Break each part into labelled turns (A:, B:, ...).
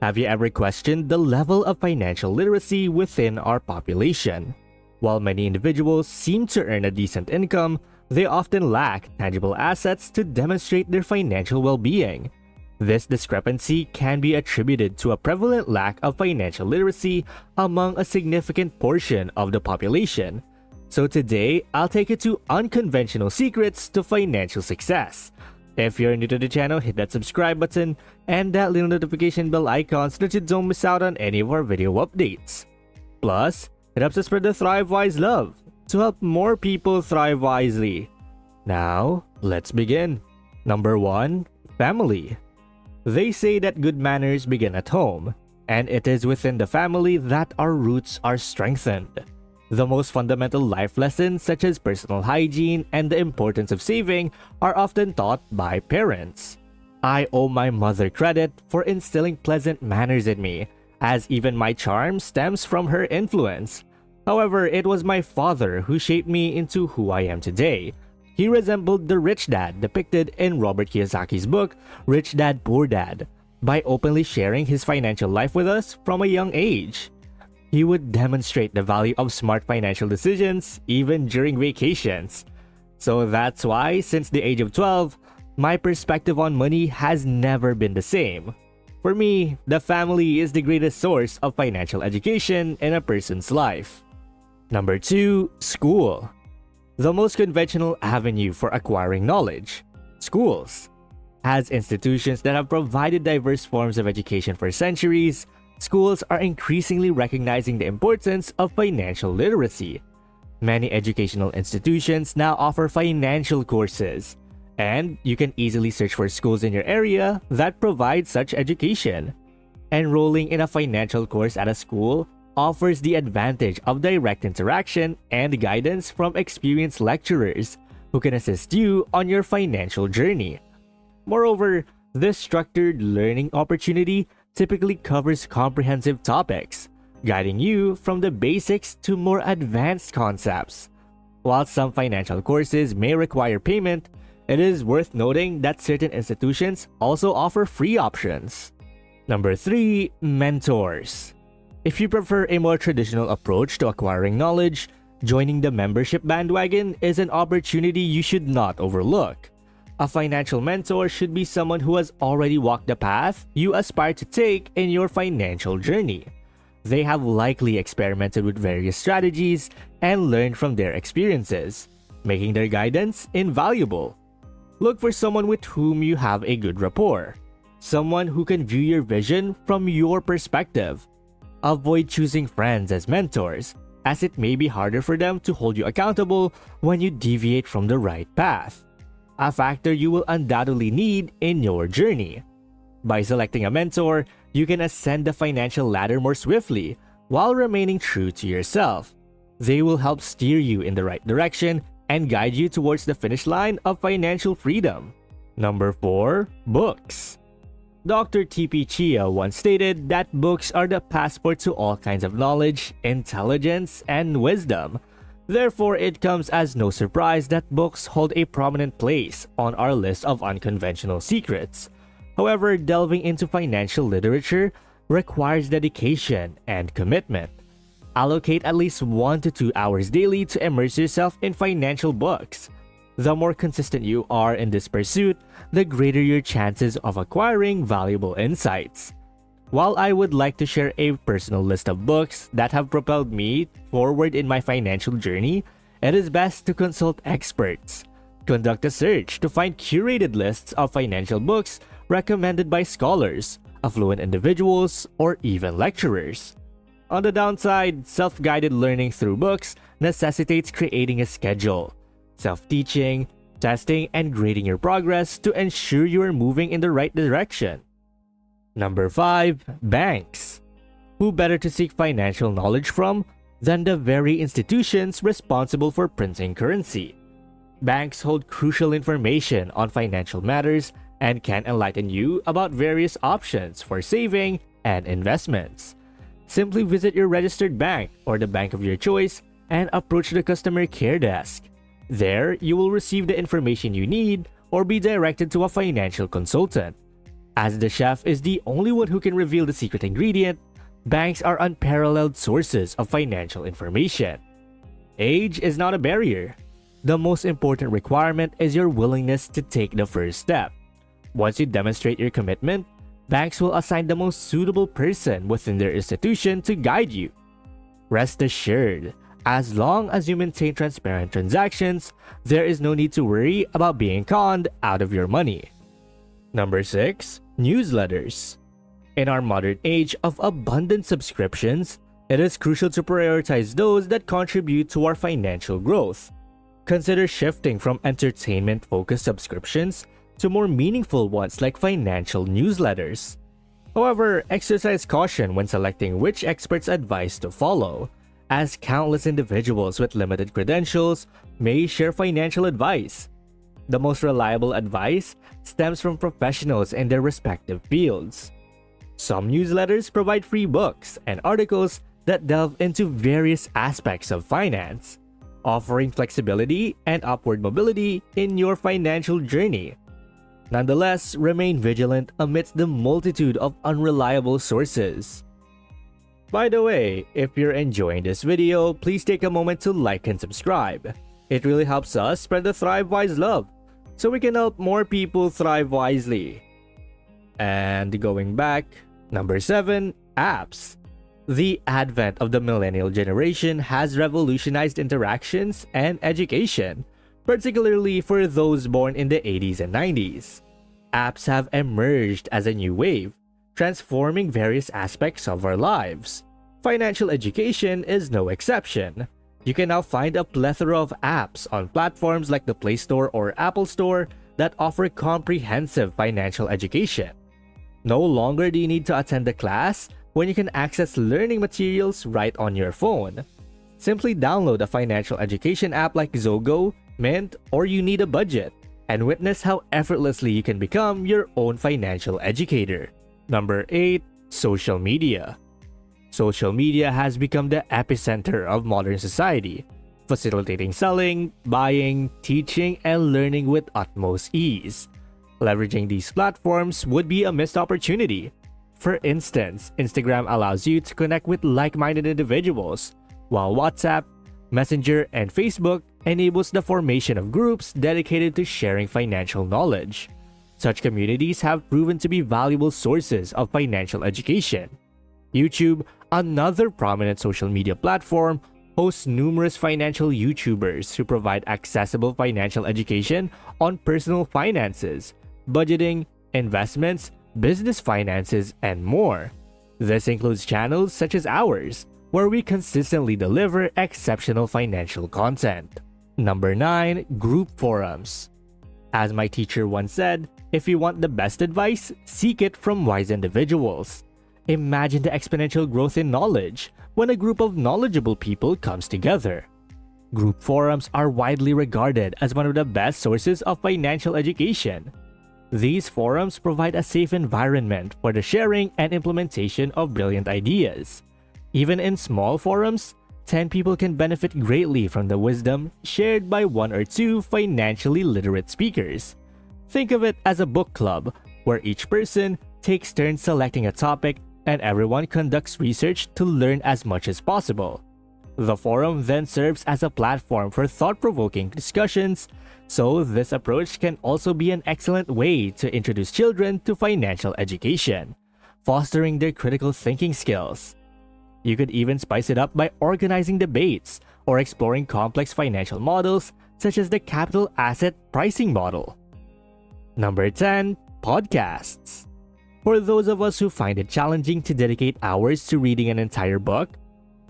A: Have you ever questioned the level of financial literacy within our population? While many individuals seem to earn a decent income, they often lack tangible assets to demonstrate their financial well-being. This discrepancy can be attributed to a prevalent lack of financial literacy among a significant portion of the population. So today, I'll take you to unconventional secrets to financial success. If you're new to the channel, hit that subscribe button and that little notification bell icon so that you don't miss out on any of our video updates. Plus, it helps us spread the Thrive Wise love to help more people thrive wisely. Now, let's begin. Number 1. Family. They say that good manners begin at home, and it is within the family that our roots are strengthened. The most fundamental life lessons such as personal hygiene and the importance of saving are often taught by parents. I owe my mother credit for instilling pleasant manners in me, as even my charm stems from her influence. However, it was my father who shaped me into who I am today. He resembled the rich dad depicted in Robert Kiyosaki's book, Rich Dad Poor Dad, by openly sharing his financial life with us from a young age. He would demonstrate the value of smart financial decisions even during vacations. So that's why, since the age of 12, my perspective on money has never been the same. For me, the family is the greatest source of financial education in a person's life. Number 2. School. The most conventional avenue for acquiring knowledge. Schools. As institutions that have provided diverse forms of education for centuries, schools are increasingly recognizing the importance of financial literacy. Many educational institutions now offer financial courses, and you can easily search for schools in your area that provide such education. Enrolling in a financial course at a school offers the advantage of direct interaction and guidance from experienced lecturers who can assist you on your financial journey. Moreover, this structured learning opportunity typically covers comprehensive topics, guiding you from the basics to more advanced concepts. While some financial courses may require payment, it is worth noting that certain institutions also offer free options. Number 3. Mentors. If you prefer a more traditional approach to acquiring knowledge, joining the membership bandwagon is an opportunity you should not overlook. A financial mentor should be someone who has already walked the path you aspire to take in your financial journey. They have likely experimented with various strategies and learned from their experiences, making their guidance invaluable. Look for someone with whom you have a good rapport, someone who can view your vision from your perspective. Avoid choosing friends as mentors, as it may be harder for them to hold you accountable when you deviate from the right path, a factor you will undoubtedly need in your journey. By selecting a mentor, you can ascend the financial ladder more swiftly while remaining true to yourself. They will help steer you in the right direction and guide you towards the finish line of financial freedom. Number 4. Books. Dr. T.P. Chia once stated that books are the passport to all kinds of knowledge, intelligence, and wisdom. Therefore, it comes as no surprise that books hold a prominent place on our list of unconventional secrets. However, delving into financial literature requires dedication and commitment. Allocate at least 1 to 2 hours daily to immerse yourself in financial books. The more consistent you are in this pursuit, the greater your chances of acquiring valuable insights. While I would like to share a personal list of books that have propelled me forward in my financial journey, it is best to consult experts. Conduct a search to find curated lists of financial books recommended by scholars, affluent individuals, or even lecturers. On the downside, self-guided learning through books necessitates creating a schedule, self-teaching, testing, and grading your progress to ensure you are moving in the right direction. Number 5. Banks. Who better to seek financial knowledge from than the very institutions responsible for printing currency? Banks hold crucial information on financial matters and can enlighten you about various options for saving and investments. Simply visit your registered bank or the bank of your choice and approach the customer care desk. There, you will receive the information you need or be directed to a financial consultant. As the chef is the only one who can reveal the secret ingredient, banks are unparalleled sources of financial information. Age is not a barrier. The most important requirement is your willingness to take the first step. Once you demonstrate your commitment, banks will assign the most suitable person within their institution to guide you. Rest assured, as long as you maintain transparent transactions, there is no need to worry about being conned out of your money. Number 6. Newsletters. In our modern age of abundant subscriptions, it is crucial to prioritize those that contribute to our financial growth. Consider shifting from entertainment-focused subscriptions to more meaningful ones like financial newsletters. However, exercise caution when selecting which experts' advice to follow, as countless individuals with limited credentials may share financial advice. The most reliable advice stems from professionals in their respective fields. Some newsletters provide free books and articles that delve into various aspects of finance, offering flexibility and upward mobility in your financial journey. Nonetheless, remain vigilant amidst the multitude of unreliable sources. By the way, if you're enjoying this video, please take a moment to like and subscribe. It really helps us spread the Thrive Wise love, so we can help more people thrive wisely. And going back, number 7, apps. The advent of the millennial generation has revolutionized interactions and education, particularly for those born in the 80s and 90s. Apps have emerged as a new wave, transforming various aspects of our lives. Financial education is no exception. You can now find a plethora of apps on platforms like the Play Store or Apple Store that offer comprehensive financial education. No longer do you need to attend a class when you can access learning materials right on your phone. Simply download a financial education app like Zogo, Mint, or You Need a Budget, and witness how effortlessly you can become your own financial educator. Number 8. Social media. Social media has become the epicenter of modern society, facilitating selling, buying, teaching, and learning with utmost ease. Leveraging these platforms would be a missed opportunity. For instance, Instagram allows you to connect with like-minded individuals, while WhatsApp, Messenger, and Facebook enables the formation of groups dedicated to sharing financial knowledge. Such communities have proven to be valuable sources of financial education. YouTube, another prominent social media platform, hosts numerous financial YouTubers who provide accessible financial education on personal finances, budgeting, investments, business finances, and more. This includes channels such as ours, where we consistently deliver exceptional financial content. Number 9. Group forums. As my teacher once said, if you want the best advice, seek it from wise individuals. Imagine the exponential growth in knowledge when a group of knowledgeable people comes together. Group forums are widely regarded as one of the best sources of financial education. These forums provide a safe environment for the sharing and implementation of brilliant ideas. Even in small forums, 10 people can benefit greatly from the wisdom shared by 1 or 2 financially literate speakers. Think of it as a book club, where each person takes turns selecting a topic and everyone conducts research to learn as much as possible. The forum then serves as a platform for thought-provoking discussions, so this approach can also be an excellent way to introduce children to financial education, fostering their critical thinking skills. You could even spice it up by organizing debates or exploring complex financial models such as the capital asset pricing model. Number 10. Podcasts. For those of us who find it challenging to dedicate hours to reading an entire book,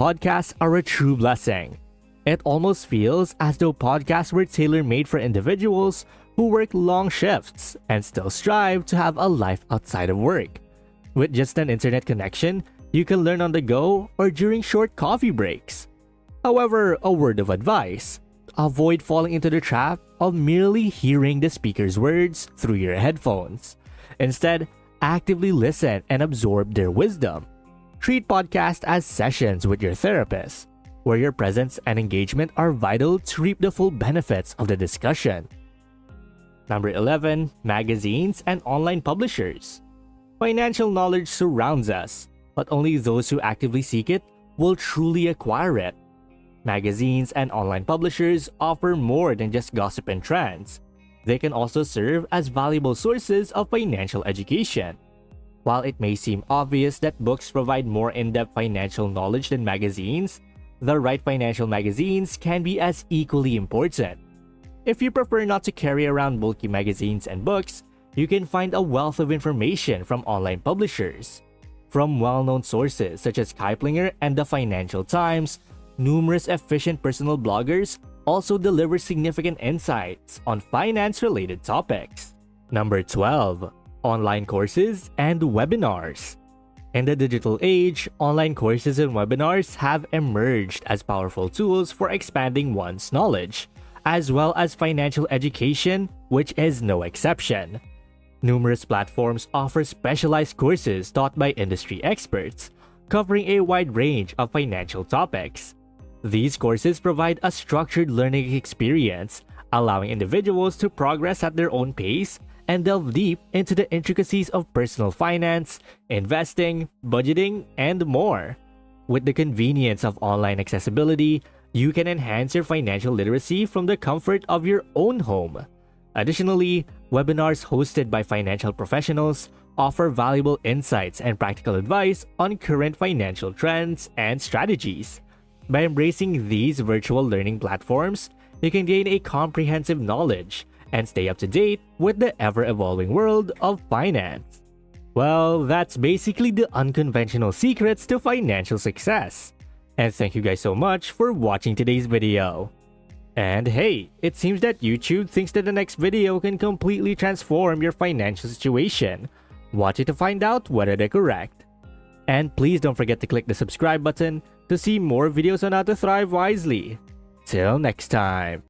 A: podcasts are a true blessing. It almost feels as though podcasts were tailor-made for individuals who work long shifts and still strive to have a life outside of work. With just an internet connection, you can learn on the go or during short coffee breaks. However, a word of advice: avoid falling into the trap of merely hearing the speaker's words through your headphones. Instead, actively listen and absorb their wisdom. Treat podcasts as sessions with your therapist, where your presence and engagement are vital to reap the full benefits of the discussion. Number 11. Magazines and online publishers. Financial knowledge surrounds us, but only those who actively seek it will truly acquire it. Magazines and online publishers offer more than just gossip and trends. They can also serve as valuable sources of financial education. While it may seem obvious that books provide more in-depth financial knowledge than magazines, the right financial magazines can be as equally important. If you prefer not to carry around bulky magazines and books, you can find a wealth of information from online publishers. From well-known sources such as Kiplinger and the Financial Times, numerous efficient personal bloggers also deliver significant insights on finance-related topics. Number 12. Online courses and webinars. In the digital age, online courses and webinars have emerged as powerful tools for expanding one's knowledge, as well as financial education, which is no exception. Numerous platforms offer specialized courses taught by industry experts, covering a wide range of financial topics. These courses provide a structured learning experience, allowing individuals to progress at their own pace and delve deep into the intricacies of personal finance, investing, budgeting, and more. With the convenience of online accessibility, you can enhance your financial literacy from the comfort of your own home. Additionally, webinars hosted by financial professionals offer valuable insights and practical advice on current financial trends and strategies. By embracing these virtual learning platforms, you can gain a comprehensive knowledge and stay up to date with the ever-evolving world of finance. Well, that's basically the unconventional secrets to financial success. And thank you guys so much for watching today's video. And hey, it seems that YouTube thinks that the next video can completely transform your financial situation. Watch it to find out whether they're correct. And please don't forget to click the subscribe button to see more videos on how to thrive wisely. Till next time.